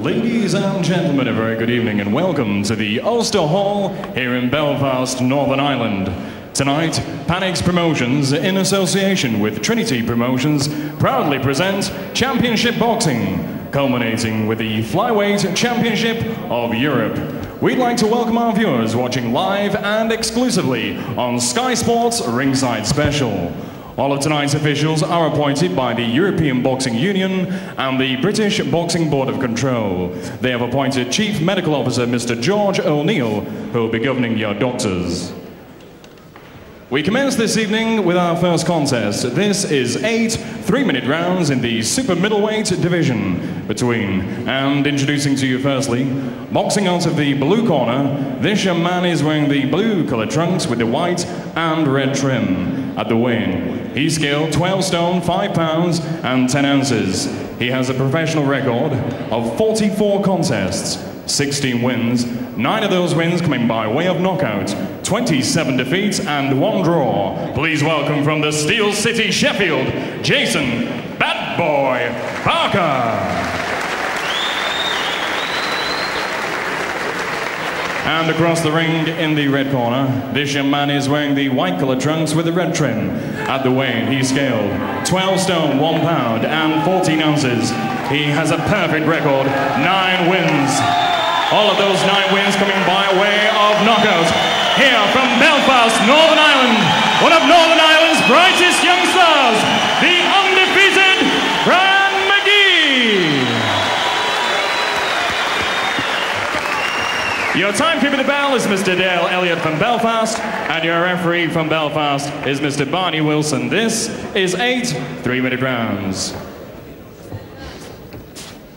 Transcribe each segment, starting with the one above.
Ladies and gentlemen, a very good evening and welcome to the Ulster Hall here in Belfast, Northern Ireland. Tonight, Panics Promotions, in association with Trinity Promotions, proudly present Championship Boxing, culminating with the Flyweight Championship of Europe. We'd like to welcome our viewers watching live and exclusively on Sky Sports Ringside Special. All of tonight's officials are appointed by the European Boxing Union and the British Boxing Board of Control. They have appointed Chief Medical Officer Mr. George O'Neill, who will be governing your doctors. We commence this evening with our first contest. This is 8 3-minute rounds in the Super-Middleweight division between, and introducing to you firstly, boxing out of the blue corner, this young man is wearing the blue coloured trunks with the white and red trim. At the weigh-in, he's scaled 12 stone, 5 pounds and 10 ounces. He has a professional record of 44 contests, 16 wins, 9 of those wins coming by way of knockout, 27 defeats and 1 draw. Please welcome from the Steel City, Sheffield, Jason "Bad Boy" Barker. And across the ring in the red corner, this young man is wearing the white coloured trunks with the red trim. At the weigh-in, he scaled 12 stone, 1 pound and 14 ounces. He has a perfect record, 9 wins. All of those 9 wins coming by way of knockout. Here from Belfast, Northern Ireland, one of Northern Ireland's brightest young stars, the undefeated Magee. Your timekeeper at the bell is Mr. Dale Elliott from Belfast, and your referee from Belfast is Mr. Barney Wilson. This is 8 3-minute rounds.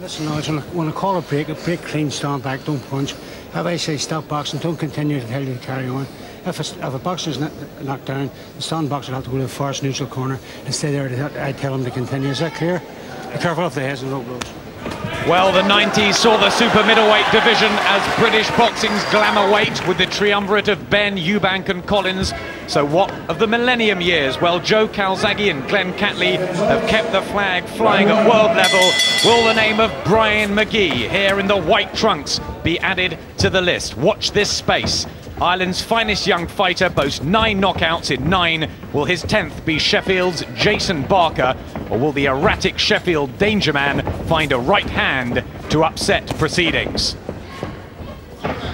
Listen, lads, when I call a break clean, stand back, don't punch. If I say stop boxing, don't continue to tell you to carry on. If a boxer's knocked down, the stand boxer will have to go to the first neutral corner and stay there. I tell him to continue. Is that clear? Be careful of the heads and rope blows. Well, the 90s saw the super-middleweight division as British boxing's glamour weight with the triumvirate of Ben, Eubank and Collins. So what of the millennium years? Well, Joe Calzaghe and Glenn Catley have kept the flag flying at world level. Will the name of Brian Magee, here in the white trunks, be added to the list? Watch this space. Ireland's finest young fighter boasts 9 knockouts in 9. Will his 10th be Sheffield's Jason Barker, or will the erratic Sheffield danger man find a right hand to upset proceedings?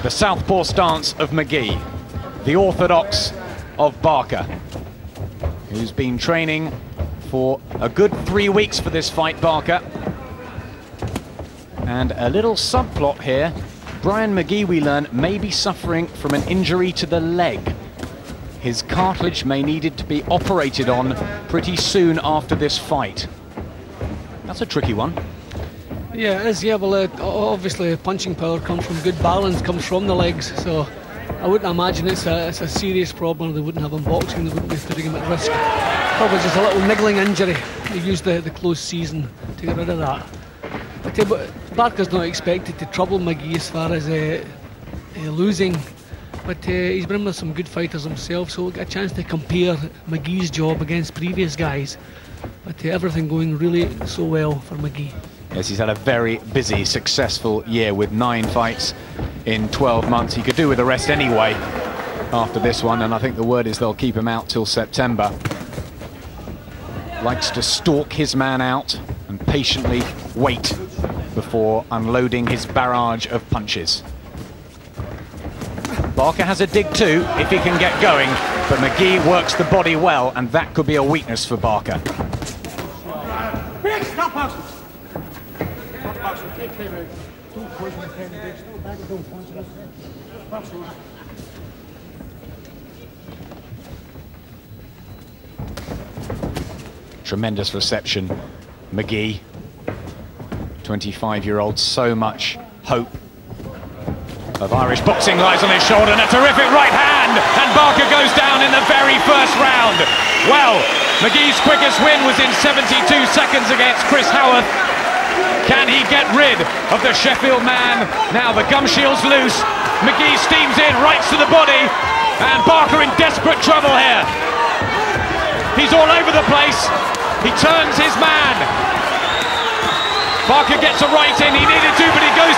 The southpaw stance of Magee, the orthodox of Barker, who's been training for a good 3 weeks for this fight, Barker. And a little subplot here. Brian Magee, we learn, may be suffering from an injury to the leg. His cartilage may need to be operated on pretty soon after this fight. That's a tricky one. Yeah, it is. Yeah, well, obviously punching power comes from good balance, comes from the legs. So I wouldn't imagine it's a serious problem. They wouldn't have him boxing. They wouldn't be putting him at risk. Probably just a little niggling injury. They used the close season to get rid of that. But Barker's not expected to trouble Magee as far as losing, but he's been with some good fighters himself, so we'll get a chance to compare Magee's job against previous guys. But everything going really so well for Magee. Yes, he's had a very busy, successful year with 9 fights in 12 months. He could do with the rest anyway after this one, and I think the word is they'll keep him out till September. Likes to stalk his man out and patiently wait before unloading his barrage of punches. Barker has a dig too, if he can get going, but Magee works the body well, and that could be a weakness for Barker. Stop boxing! Stop boxing. Take care of it. Don't push my head and dig. Stop back and don't punch. That's it. Boxing. Tremendous reception. Magee, 25-year-old, so much hope of Irish boxing lies on his shoulder, and a terrific right hand, and Barker goes down in the very first round. Well, Magee's quickest win was in 72 seconds against Chris Howarth. Can he get rid of the Sheffield man? Now the gum shield's loose. Magee steams in, rights to the body, and Barker in desperate trouble here. He's all over the place. He turns his man. Barker gets a right in, he needed to, but he goes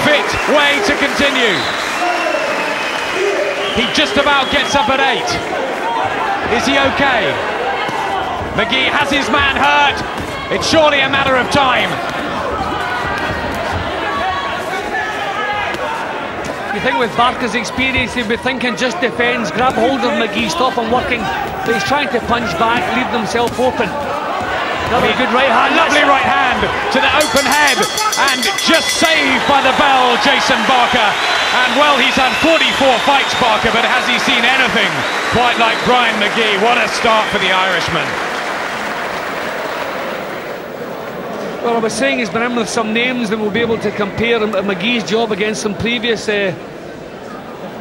fit way to continue. He just about gets up at 8. Is he okay? Magee has his man hurt. It's surely a matter of time. You think with Barker's experience, he'd be thinking just defence, grab hold of Magee, stop him working, but he's trying to punch back, leave himself open. Another good right hand. Lovely right hand to the open head, and just saved by the bell, Jason Barker. And well, he's had 44 fights, Barker, but has he seen anything quite like Brian Magee? What a start for the Irishman. Well, I was saying he's been in with some names that we'll be able to compare Magee's job against some previous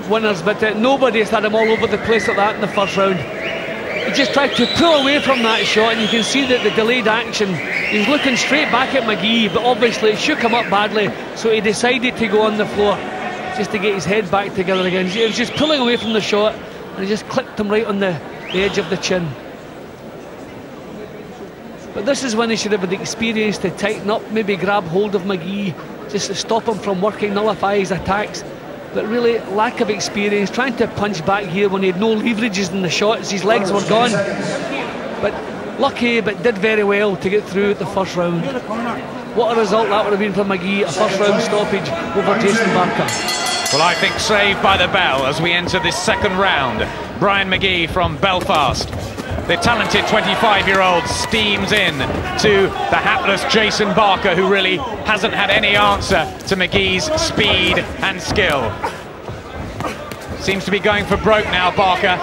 winners, but nobody has had him all over the place like that in the first round. He just tried to pull away from that shot, and you can see that the delayed action, he's looking straight back at Magee, but obviously it shook him up badly, so he decided to go on the floor just to get his head back together again. He was just pulling away from the shot, and he just clipped him right on the edge of the chin. But this is when he should have the experience to tighten up, maybe grab hold of Magee, just to stop him from working, nullify his attacks. But really, lack of experience, trying to punch back here when he had no leverages in the shots, his legs were gone. But lucky, but did very well to get through the first round. What a result that would have been for Magee, a first round stoppage over Jason Barker. Well, I think saved by the bell as we enter this second round. Brian Magee from Belfast. The talented 25-year-old steams in to the hapless Jason Barker, who really hasn't had any answer to Magee's speed and skill. Seems to be going for broke now, Barker.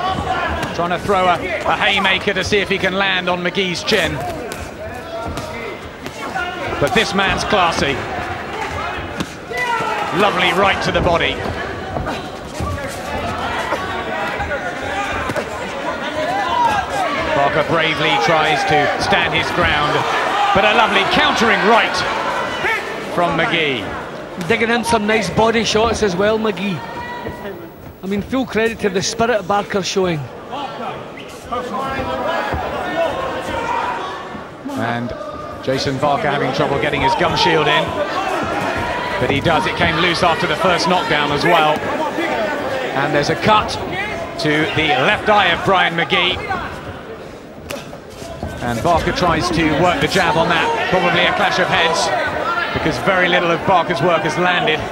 Trying to throw a haymaker to see if he can land on Magee's chin. But this man's classy. Lovely right to the body. Barker bravely tries to stand his ground, but a lovely countering right from Magee. Digging in some nice body shots as well, Magee. I mean, full credit to the spirit Barker's showing. And Jason Barker having trouble getting his gum shield in, but he does. It came loose after the first knockdown as well. And there's a cut to the left eye of Brian Magee. And Barker tries to work the jab on that. Probably a clash of heads, because very little of Barker's work has landed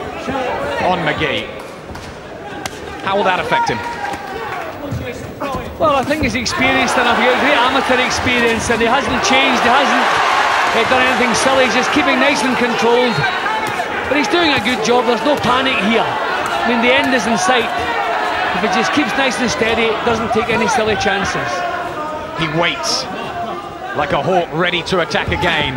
on Magee. How will that affect him? Well, I think he's experienced enough. He's got great amateur experience, and he hasn't changed. He hasn't done anything silly. He's just keeping nice and controlled. But he's doing a good job. There's no panic here. I mean, the end is in sight. If he just keeps nice and steady, doesn't take any silly chances. He waits like a hawk ready to attack again.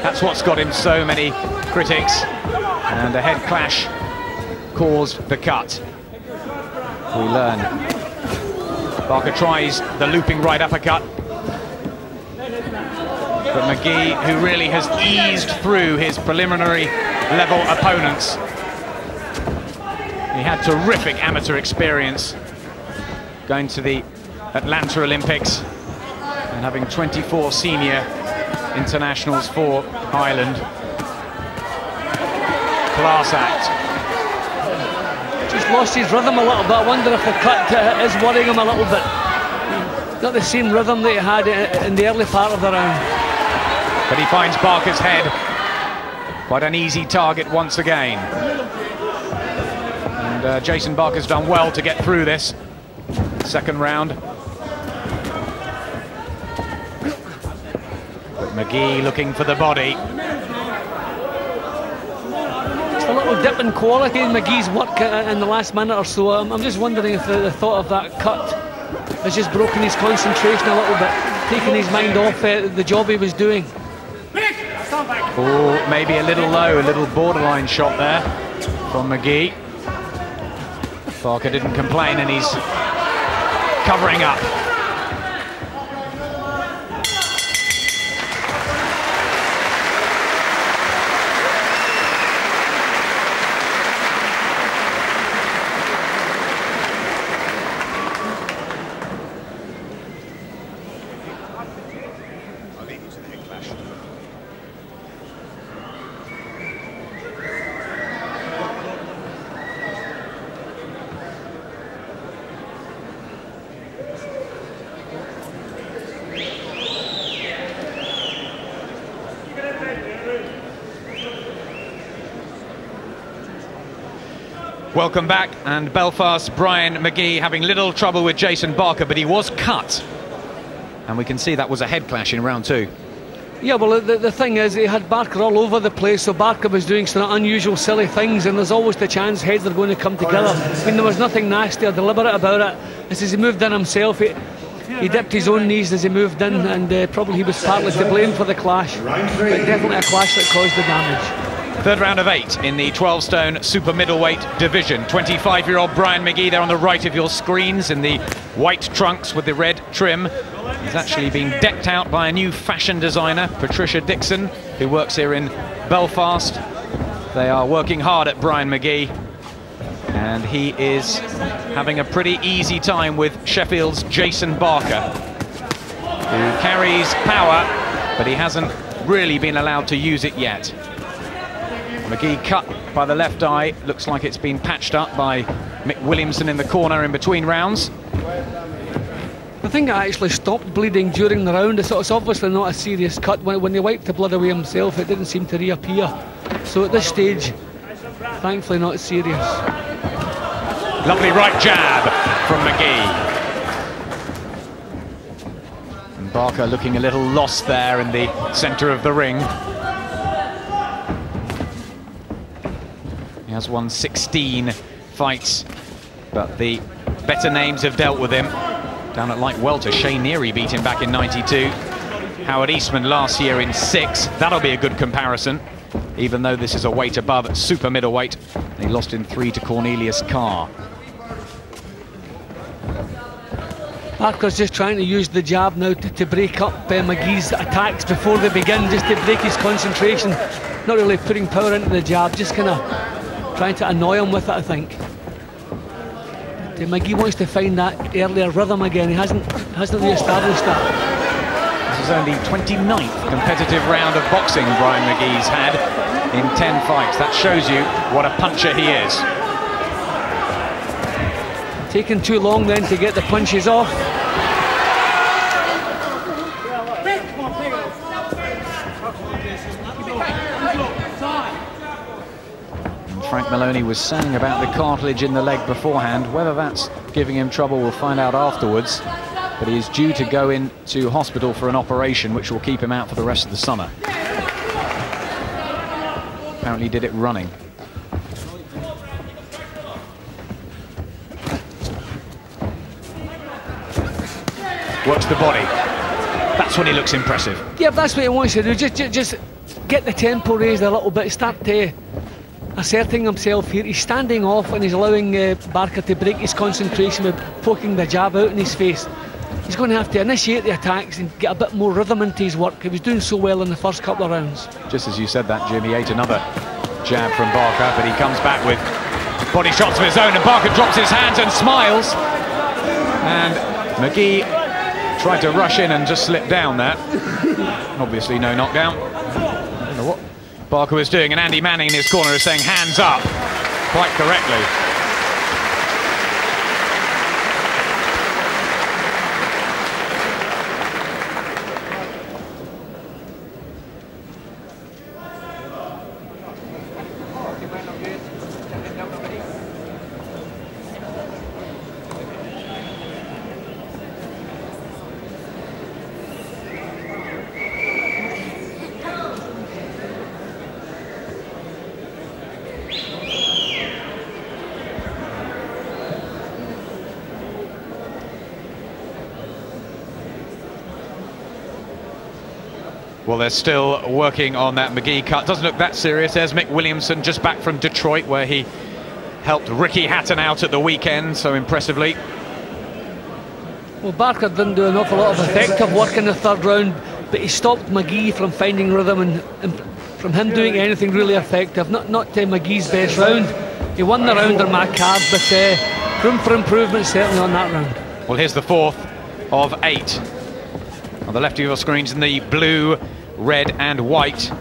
That's what's got him so many critics. And a head clash caused the cut. We learn. Barker tries the looping right uppercut. But Magee, who really has eased through his preliminary level opponents. He had terrific amateur experience going to the Atlanta Olympics and having 24 senior internationals for Ireland. Class act. Just lost his rhythm a little bit. I wonder if the cut is worrying him a little bit. Not the same rhythm that he had in the early part of the round. But he finds Barker's head quite an easy target once again. And Jason Barker's done well to get through this second round. But Magee looking for the body. Just a little dip in quality in Magee's work in the last minute or so. I'm just wondering if the thought of that cut has just broken his concentration a little bit, taking his mind off the job he was doing. Oh, maybe a little low, a little borderline shot there from Magee. Barker didn't complain, and he's covering up. Welcome back, and Belfast, Brian Magee having little trouble with Jason Barker, but he was cut. And we can see that was a head clash in round 2. Yeah, well, the thing is, he had Barker all over the place, so Barker was doing some unusual, silly things, and there's always the chance heads are going to come together. I mean, there was nothing nasty or deliberate about it. As he moved in himself, he dipped his own knees as he moved in, and probably he was partly to blame for the clash. But definitely a clash that caused the damage. Third round of 8 in the 12-stone super middleweight division. 25-year-old Brian Magee there on the right of your screens in the white trunks with the red trim. He's actually been decked out by a new fashion designer, Patricia Dixon, who works here in Belfast. They are working hard at Brian Magee, and he is having a pretty easy time with Sheffield's Jason Barker, who carries power, but he hasn't really been allowed to use it yet. Magee cut by the left eye, looks like it's been patched up by Mick Williamson in the corner in between rounds. I think it actually stopped bleeding during the round. It's obviously not a serious cut. When he wiped the blood away himself, it didn't seem to reappear. So at this stage, thankfully not serious. Lovely right jab from Magee. And Barker looking a little lost there in the centre of the ring. He has won 16 fights, but the better names have dealt with him. Down at light welter, Shane Neary beat him back in '92. Howard Eastman last year in 6. That'll be a good comparison, even though this is a weight above super middleweight. He lost in 3 to Cornelius Carr. Barker's just trying to use the jab now to break up Magee's attacks before they begin, just to break his concentration. Not really putting power into the jab, just kind of trying to annoy him with it, I think. Magee wants to find that earlier rhythm again. He hasn't re-established that. This is only 29th competitive round of boxing Brian Magee's had in 10 fights. That shows you what a puncher he is. Taking too long then to get the punches off. Frank Maloney was saying about the cartilage in the leg beforehand. Whether that's giving him trouble, we'll find out afterwards. But he is due to go into hospital for an operation which will keep him out for the rest of the summer. Apparently he did it running. Works the body. That's when he looks impressive. Yeah, that's what he wants to do. Just get the tempo raised a little bit. Start asserting himself here. He's standing off and he's allowing Barker to break his concentration with poking the jab out in his face. He's going to have to initiate the attacks and get a bit more rhythm into his work. He was doing so well in the first couple of rounds. Just as you said that, Jim, he ate another jab from Barker, but he comes back with body shots of his own, and Barker drops his hands and smiles. And Magee tried to rush in and just slip down there. Obviously no knockdown. I don't know what Barker was doing, and Andy Manning in his corner is saying hands up quite correctly. Well, they're still working on that Magee cut. Doesn't look that serious. There's Mick Williamson, just back from Detroit, where he helped Ricky Hatton out at the weekend so impressively. Well, Barker didn't do an awful lot of effective work in the third round, but he stopped Magee from finding rhythm and from him doing anything really effective. Not Magee's best round. He won the round on Macab, but room for improvement certainly on that round. Well, here's the fourth of 8. On the left of your screens in the blue, red and white,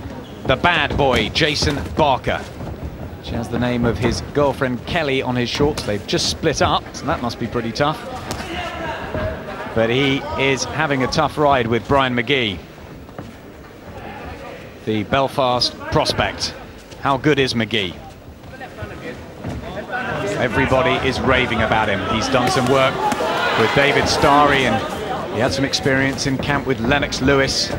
the bad boy, Jason Barker. Which has the name of his girlfriend Kelly on his shorts. They've just split up, so that must be pretty tough. But he is having a tough ride with Brian Magee, the Belfast prospect. How good is Magee? Everybody is raving about him. He's done some work with David Starry, and he had some experience in camp with Lennox Lewis.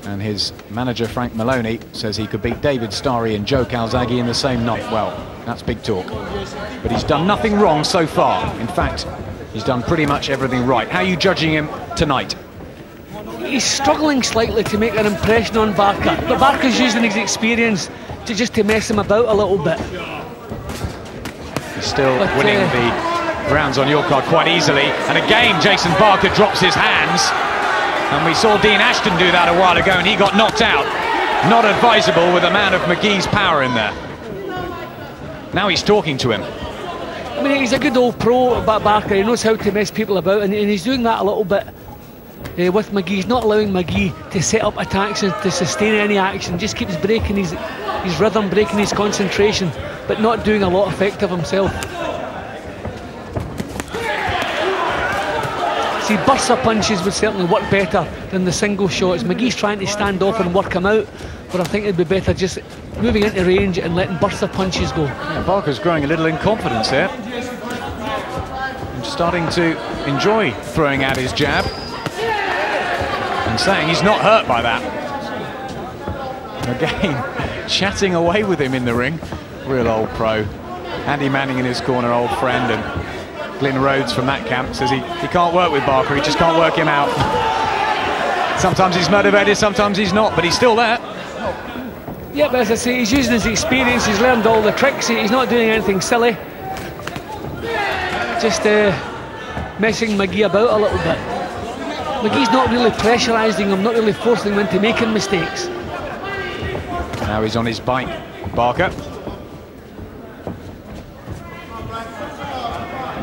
And his manager, Frank Maloney, says he could beat David Starry and Joe Calzaghe in the same night. Well, that's big talk. But he's done nothing wrong so far. In fact, he's done pretty much everything right. How are you judging him tonight? He's struggling slightly to make an impression on Barker. But Barker's using his experience just to mess him about a little bit. He's still winning the rounds on your card quite easily. And again, Jason Barker drops his hands. And we saw Dean Ashton do that a while ago, and he got knocked out. Not advisable with a man of Magee's power in there. Now he's talking to him. I mean, he's a good old pro, Barker. He knows how to mess people about, and he's doing that a little bit with Magee. He's not allowing Magee to set up attacks and to sustain any action. Just keeps breaking his rhythm, breaking his concentration, but not doing a lot effective himself. See, bursts of punches would certainly work better than the single shots. Magee's trying to stand off and work him out, but I think it'd be better just moving into range and letting bursts of punches go. Yeah, Barker's growing a little in confidence here. And starting to enjoy throwing out his jab. And saying he's not hurt by that. Again, chatting away with him in the ring. Real old pro. Andy Manning in his corner, old friend, and Glyn Rhodes from that camp says he can't work with Barker, he just can't work him out. Sometimes he's motivated, sometimes he's not, but he's still there. Yeah, but as I say, he's using his experience, he's learned all the tricks, he's not doing anything silly. Just messing Magee about a little bit. Magee's not really pressurising him, not really forcing him into making mistakes. Now he's on his bike, Barker.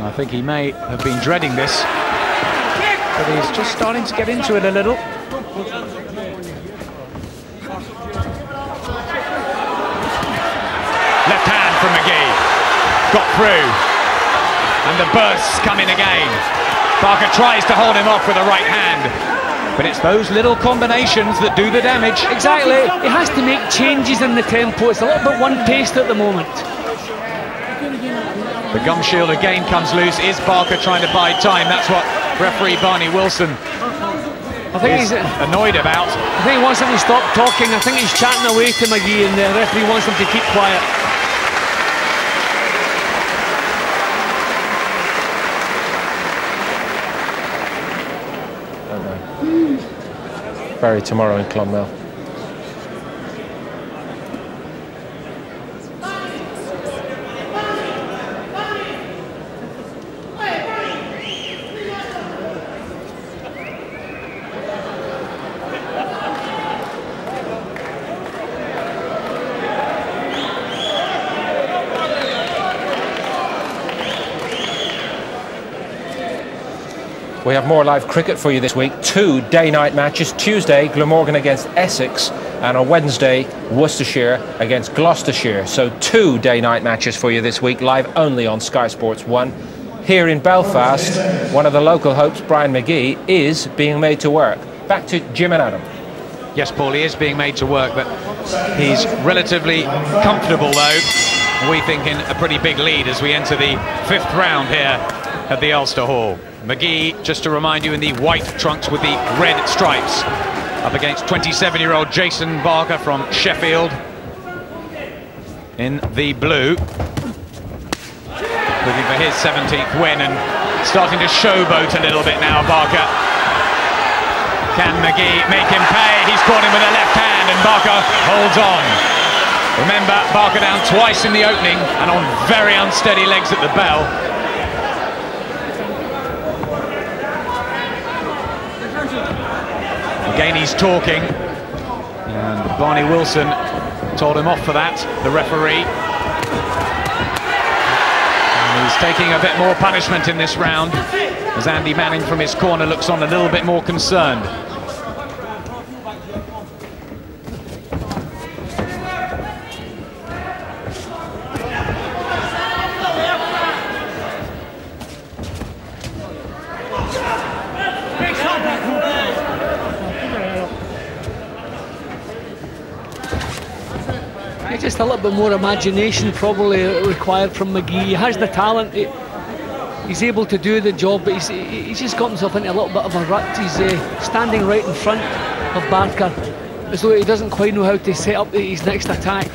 I think he may have been dreading this, but he's just starting to get into it a little. Left hand from Magee. Got through. And the bursts come in again. Barker tries to hold him off with a right hand. But it's those little combinations that do the damage. Exactly. He has to make changes in the tempo. It's a little bit one-paced at the moment. The gum shield again comes loose. Is Barker trying to buy time? That's what referee Barney Wilson is annoyed about. I think he wants him to stop talking. I think he's chatting away to Magee, and the referee wants him to keep quiet. Buried tomorrow in Clonmel. We have more live cricket for you this week. 2 day-night matches. Tuesday, Glamorgan against Essex, and on Wednesday, Worcestershire against Gloucestershire. So 2 day-night matches for you this week, live only on Sky Sports 1. Here in Belfast, one of the local hopes, Brian Magee, is being made to work. Back to Jim and Adam. Yes, Paul, he is being made to work, but he's relatively comfortable, though. We think in a pretty big lead as we enter the 5th round here at the Ulster Hall. Magee, just to remind you, in the white trunks with the red stripes, up against 27-year-old Jason Barker from Sheffield in the blue, looking for his 17th win and starting to showboat a little bit now. Barker, can Magee make him pay? He's caught him with a left hand and Barker holds on. Remember, Barker down twice in the opening and on very unsteady legs at the bell. Again, he's talking, and Barney Wilson told him off for that, the referee. And he's taking a bit more punishment in this round, as Andy Manning from his corner looks on a little bit more concerned. just a little bit more imagination probably required from Magee. He has the talent. He's able to do the job, but he's just got himself into a little bit of a rut. He's standing right in front of Barker, as though he doesn't quite know how to set up his next attack.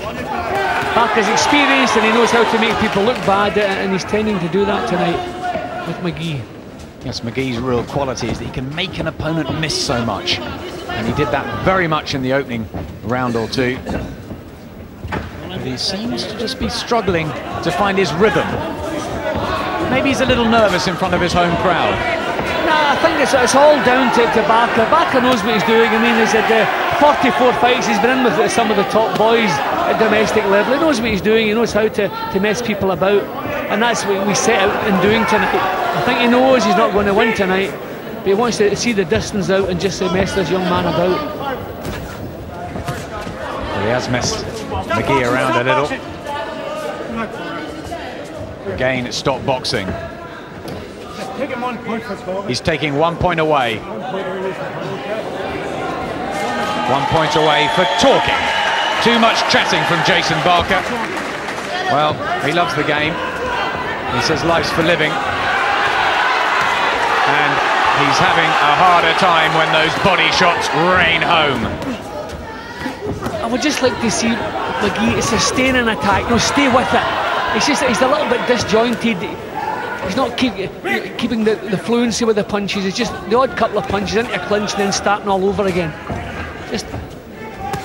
Barker's experienced and he knows how to make people look bad, and he's tending to do that tonight with Magee. Yes, Magee's real quality is that he can make an opponent miss so much, and he did that very much in the opening round or two. But he seems to just be struggling to find his rhythm. Maybe he's a little nervous in front of his home crowd. Nah, I think it's all down to Barker. Barker knows what he's doing. I mean, he's had 44 fights. He's been in with some of the top boys at domestic level. He knows what he's doing. He knows how to mess people about. And that's what we set out in doing tonight. I think he knows he's not going to win tonight, but he wants to see the distance out and just mess this young man about. Well, he has messed Magee around a little. Again, it's stop boxing. He's taking 1 point away. 1 point away for talking. Too much chatting from Jason Barker. Well, he loves the game. He says life's for living. And he's having a harder time when those body shots rain home. I would just like to see Magee sustain an attack. No, stay with it. It's just that he's a little bit disjointed. He's not keeping the fluency with the punches. It's just the odd couple of punches into a clinch and then starting all over again. Just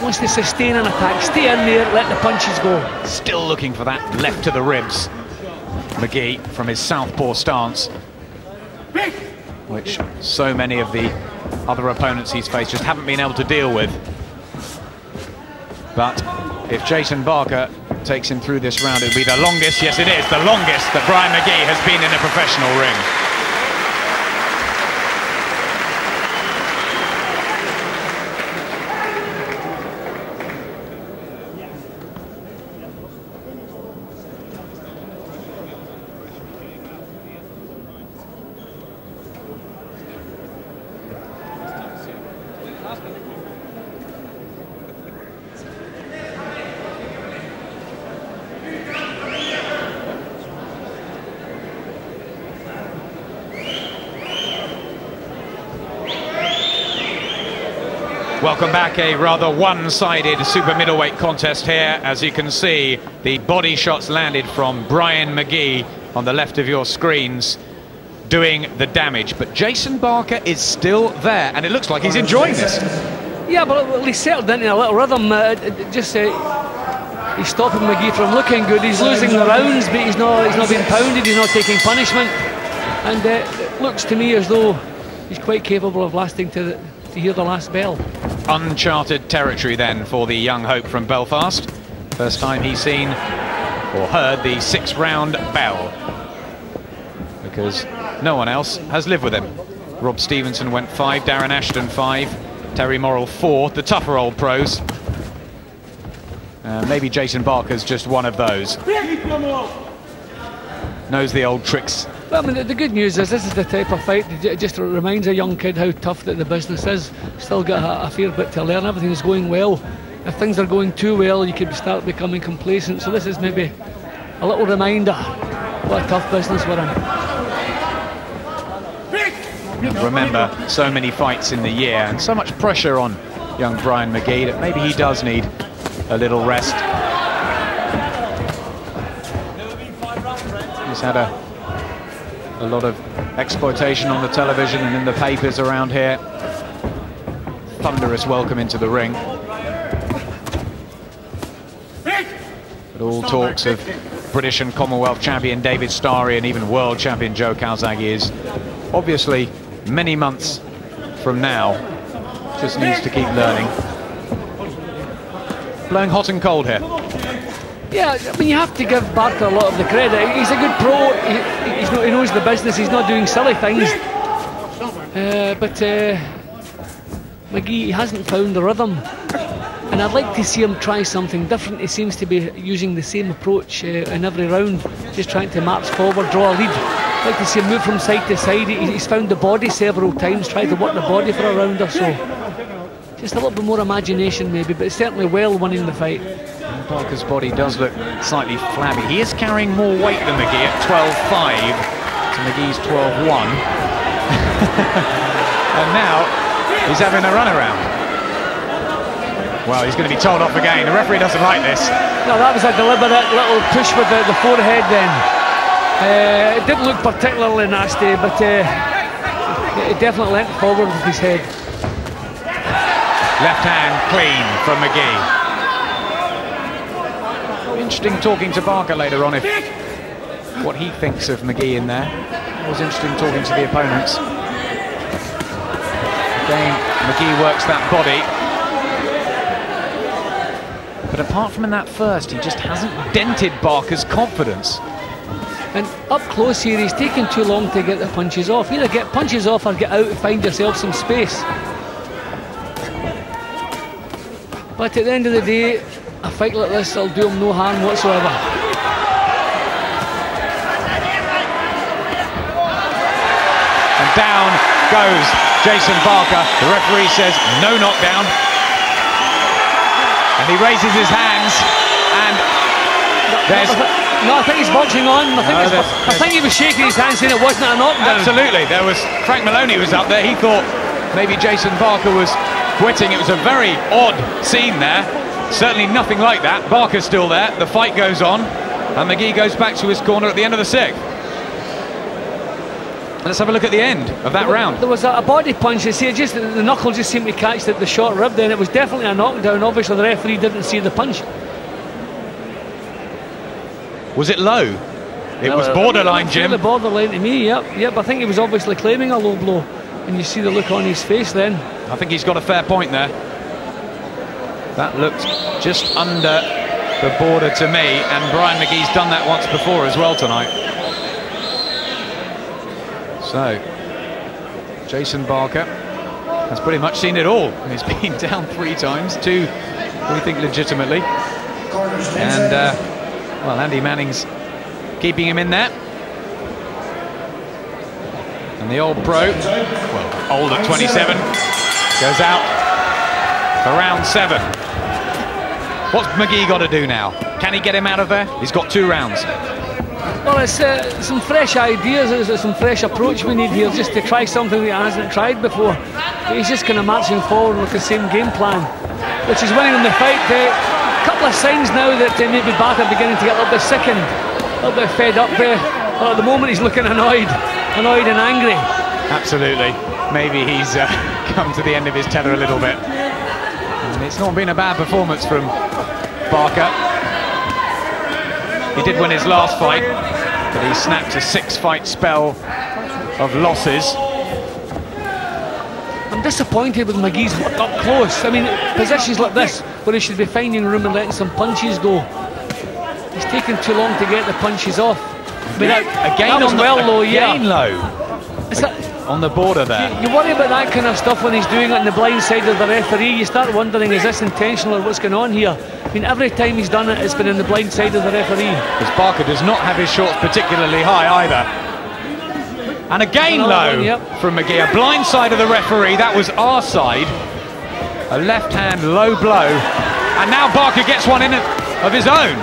wants to sustain an attack. Stay in there, let the punches go. Still looking for that left to the ribs. Magee from his southpaw stance, which so many of the other opponents he's faced just haven't been able to deal with. But if Jason Barker takes him through this round, it'll be the longest, yes it is, the longest that Brian Magee has been in a professional ring. Welcome back, a rather one-sided super middleweight contest here. As you can see, the body shots landed from Brian Magee on the left of your screens, doing the damage. But Jason Barker is still there, and it looks like he's enjoying this. Yeah, but he's settled into a little rhythm. He's stopping Magee from looking good. He's losing the rounds, but he's not being pounded. He's not taking punishment, and it looks to me as though he's quite capable of lasting to hear the last bell. Uncharted territory then for the young hope from Belfast. First time he's seen or heard the 6-round bell, because no one else has lived with him. Rob Stevenson went 5, Darren Ashton 5, Terry Morrill 4, the tougher old pros. Maybe Jason Barker's just one of those. Knows the old tricks. Well, I mean, the good news is this is the type of fight that just reminds a young kid how tough that the business is. Still got a fair bit to learn. Everything's going well. If things are going too well, you could start becoming complacent. So this is maybe a little reminder what a tough business we're in. And remember, so many fights in the year and so much pressure on young Brian Magee that maybe he does need a little rest. He's had a lot of exploitation on the television and in the papers around here. Thunderous welcome into the ring. But all talks of British and Commonwealth champion David Starry and even world champion Joe Calzaghe is obviously many months from now. Just needs to keep learning. Blowing hot and cold here. Yeah, I mean, you have to give Barker a lot of the credit. He's a good pro. He knows the business. He's not doing silly things. But Magee hasn't found the rhythm. And I'd like to see him try something different. He seems to be using the same approach in every round, just trying to march forward, draw a lead. I'd like to see him move from side to side. He's found the body several times, tried to work the body for a round or so. just a little bit more imagination maybe, but certainly well winning the fight. Barker's body does look slightly flabby. He is carrying more weight than Magee at 12.5 to Magee's 12.1. And now he's having a run around. Well, he's going to be told off again. The referee doesn't like this. No, that was a deliberate little push with the forehead then. It didn't look particularly nasty, but it definitely went forward with his head. Left hand clean from Magee. Interesting talking to Barker later on, if what he thinks of Magee in there. It was interesting talking to the opponents. Again, Magee works that body. But apart from in that first, he just hasn't dented Barker's confidence. And up close here, he's taking too long to get the punches off. Either get punches off or get out and find yourself some space. But at the end of the day, a fight like this will do him no harm whatsoever. And down goes Jason Barker. The referee says no knockdown. And he raises his hands, and there's... No, I think he's boxing on. I think he was shaking his hands saying it wasn't a knockdown. Absolutely. There was... Frank Maloney was up there. He thought maybe Jason Barker was quitting. It was a very odd scene there. Certainly nothing like that. Barker's still there. The fight goes on. And Magee goes back to his corner at the end of the sixth. Let's have a look at the end of that round. There was a body punch. You see, the knuckle just seemed to catch the short rib then. It was definitely a knockdown. Obviously, the referee didn't see the punch. Was it low? It was borderline, Jim. Really borderline to me, yep. I think he was obviously claiming a low blow. And you see the look on his face then. I think he's got a fair point there. That looked just under the border to me, and Brian Magee's done that once before as well tonight. So, Jason Barker has pretty much seen it all. He's been down 3 times, 2 we think legitimately. And, well, Andy Manning's keeping him in there. And the old pro, well, old at 27, goes out for round 7. What's Magee got to do now? Can he get him out of there? He's got 2 rounds. Well, it's some fresh ideas, it's some fresh approach we need here, just to try something that he hasn't tried before. But he's just kind of marching forward with the same game plan, which is winning in the fight. A couple of signs now that maybe Barker beginning to get a little bit sickened, a little bit fed up there. Well, at the moment he's looking annoyed and angry. Absolutely. Maybe he's come to the end of his tether a little bit. And it's not been a bad performance from Barker. He did win his last fight, but he snapped a 6-fight spell of losses. I'm disappointed with Magee's work up close. I mean, positions like this, where he should be finding room and letting some punches go. He's taking too long to get the punches off. But again on the, again low. On the border there. You worry about that kind of stuff when he's doing it on the blind side of the referee. You start wondering, is this intentional or what's going on here? I mean, every time he's done it, it's been in the blind side of the referee. Because Barker does not have his shorts particularly high either. And again low from Magee. A blind side of the referee. That was our side. A left hand low blow. And now Barker gets one in of his own.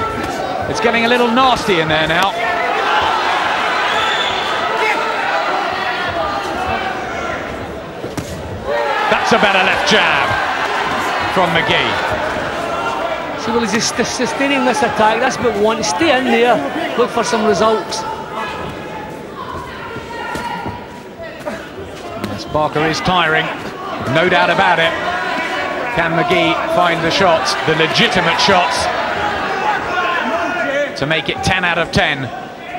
It's getting a little nasty in there now. That's a better left jab from Magee. So well, he's just sustaining this attack. That's what we want. Stay in there, look for some results. Yes, Barker is tiring, no doubt about it. Can Magee find the shots, the legitimate shots, to make it 10 out of 10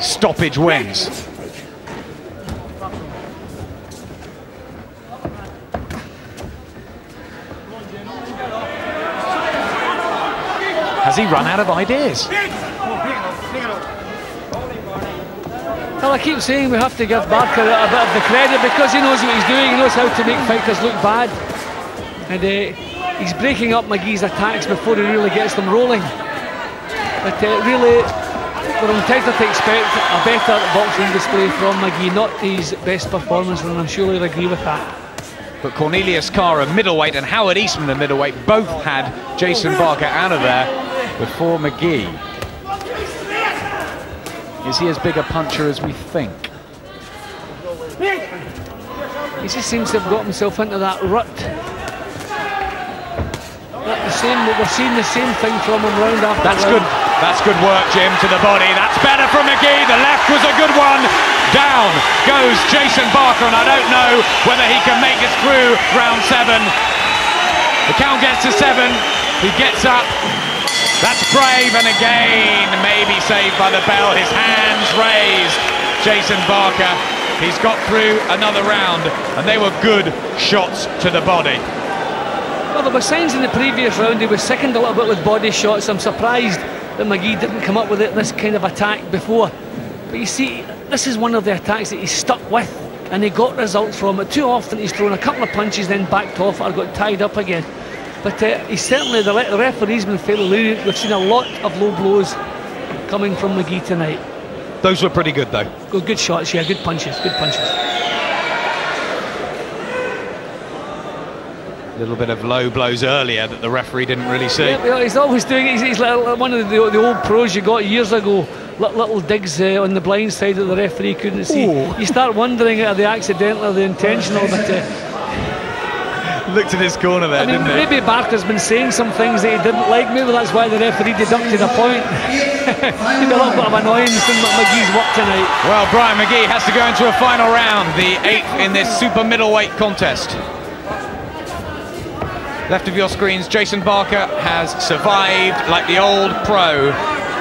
stoppage wins? Has he run out of ideas? Well, I keep saying we have to give Barker a bit of the credit because he knows what he's doing. He knows how to make fighters look bad. And he's breaking up Magee's attacks before he really gets them rolling. But really, we're entitled to expect a better boxing display from Magee, not his best performance, and I'm sure he'll agree with that. but Cornelius Carr, a middleweight, and Howard Eastman, a middleweight, both had Jason Barker out of there before Magee. Is he as big a puncher as we think? He just seems to have got himself into that rut. We're seeing the same thing from him round after That's round. good. That's good work, Jim, to the body. That's better from Magee. The left was a good one. Down goes Jason Barker, and I don't know whether he can make it through round 7. The count gets to 7. He gets up. That's brave, and again, maybe saved by the bell. His hands raised. Jason Barker. He's got through another round, and they were good shots to the body. Well, there were signs in the previous round he was sickened a little bit with body shots. I'm surprised that Magee didn't come up with this kind of attack before. But you see, this is one of the attacks that he's stuck with, and he got results from it. Too often he's thrown a couple of punches, then backed off or got tied up again. But he's certainly, the referee's been fairly lenient. We've seen a lot of low blows coming from Magee tonight. Those were pretty good, though. Good shots, yeah, good punches, good punches. A little bit of low blows earlier that the referee didn't really see. Yeah, he's always doing it. He's like one of the old pros you got years ago. Little digs on the blind side that the referee couldn't see. Ooh. You start wondering, are they accidental or the intentional? But looked at his corner there, didn't he? Maybe Barker's been saying some things that he didn't like. Maybe that's why the referee deducted a point. Maybe a little bit of annoyance in Magee's work tonight. Well, Brian Magee has to go into a final round, the 8th in this super middleweight contest. Left of your screens, Jason Barker has survived like the old pro.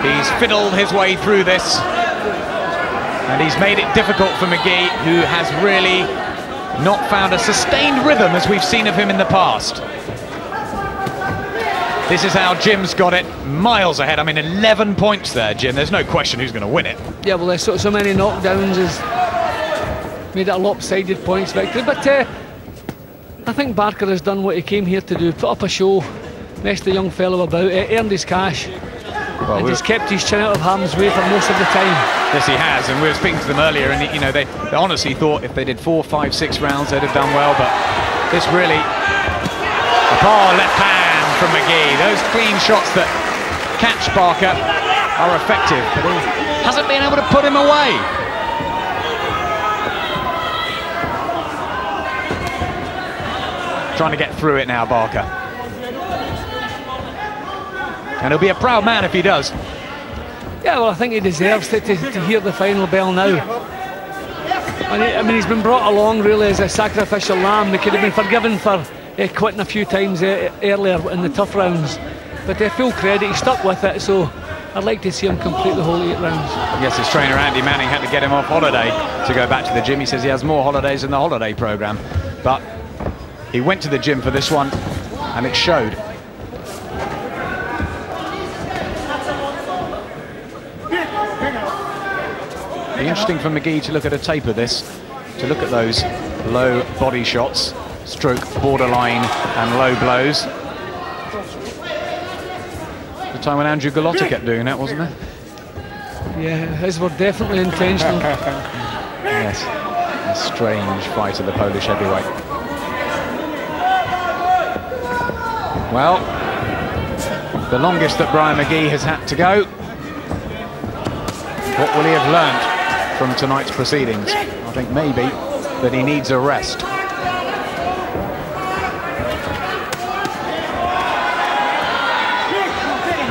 He's fiddled his way through this, and he's made it difficult for Magee, who has really not found a sustained rhythm as we've seen of him in the past. This is how Jim's got it, miles ahead. I mean, 11 points there, Jim. There's no question who's going to win it. Yeah, well, there's so many knockdowns has made it a lopsided points victory. But I think Barker has done what he came here to do, put up a show, messed the young fellow about, earned his cash, and just kept his chin out of harm's way for most of the time. Yes, he has, and we were speaking to them earlier, and you know, they honestly thought if they did 4, 5, 6 rounds, they'd have done well, but this really, left hand from Magee. Those clean shots that catch Barker are effective, but he hasn't been able to put him away. Trying to get through it now, Barker. And he'll be a proud man if he does. Yeah, well, I think he deserves to hear the final bell now. I mean, he's been brought along really as a sacrificial lamb. He could have been forgiven for quitting a few times earlier in the tough rounds. But full credit, he stuck with it, so I'd like to see him complete the whole 8 rounds. Yes, his trainer Andy Manning had to get him off holiday to go back to the gym. He says he has more holidays in the holiday programme. But he went to the gym for this one, and it showed. It'd be interesting for Magee to look at a tape of this, to look at those low body shots, stroke borderline and low blows. The time when Andrew Galotta kept doing that, wasn't there? Yeah, his were definitely intentional. Yes, a strange fight of the Polish heavyweight. Well, the longest that Brian Magee has had to go. What will he have learnt from tonight's proceedings? I think maybe that he needs a rest.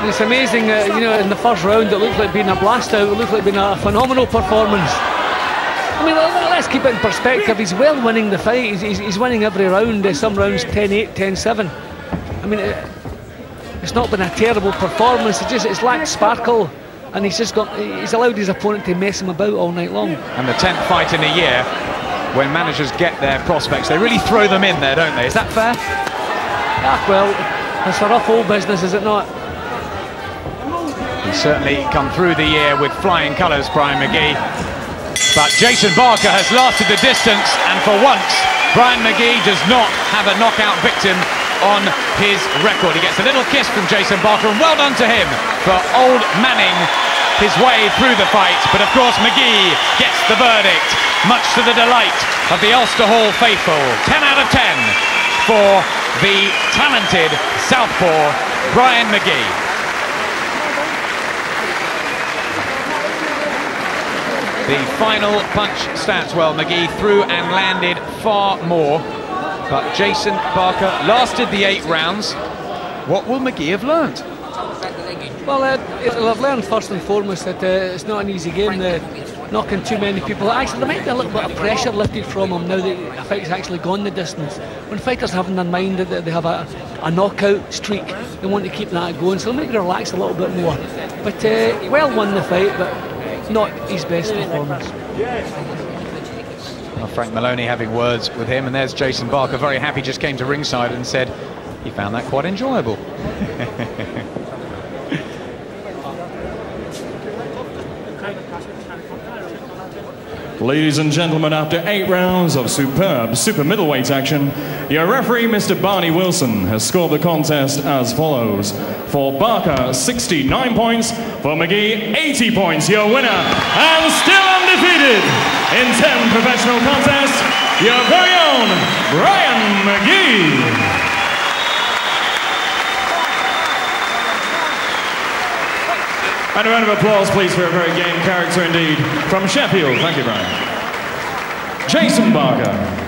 It's amazing, you know, in the first round it looked like being a blast out, it looked like being a phenomenal performance. I mean, let's keep it in perspective. He's well winning the fight, he's winning every round, some rounds 10-8, 10-7. I mean, it's not been a terrible performance, it's lacked sparkle, and he's allowed his opponent to mess him about all night long. And the 10th fight in a year, when managers get their prospects, they really throw them in there, don't they? Is that fair? Yeah, well, it's a rough old business, is it not? He's certainly come through the year with flying colours, Brian Magee. But Jason Barker has lasted the distance, and for once, Brian Magee does not have a knockout victim on his record. He gets a little kiss from Jason Barker, and well done to him for old Manning his way through the fight. But of course, Magee gets the verdict, much to the delight of the Ulster Hall faithful. 10 out of 10 for the talented southpaw Brian Magee. The final punch stats, well, Magee threw and landed far more, but Jason Barker lasted the 8 rounds. What will Magee have learned? Well, I've learned first and foremost that it's not an easy game, knocking too many people. Actually, there might be a little bit of pressure lifted from him now that the fight's actually gone the distance. When fighters have in their mind that they have a knockout streak, they want to keep that going, so they'll maybe relax a little bit more. But well won the fight, but not his best performance. Well, Frank Maloney having words with him, and there's Jason Barker, very happy, just came to ringside and said he found that quite enjoyable. Ladies and gentlemen, after 8 rounds of superb super middleweight action, your referee, Mr. Barney Wilson, has scored the contest as follows. For Barker, 69 points. For Magee, 80 points. Your winner, and still undefeated in 10 professional contests, your very own Brian Magee. And a round of applause, please, for a very game character indeed. From Sheffield, thank you, Brian. Jason Barker.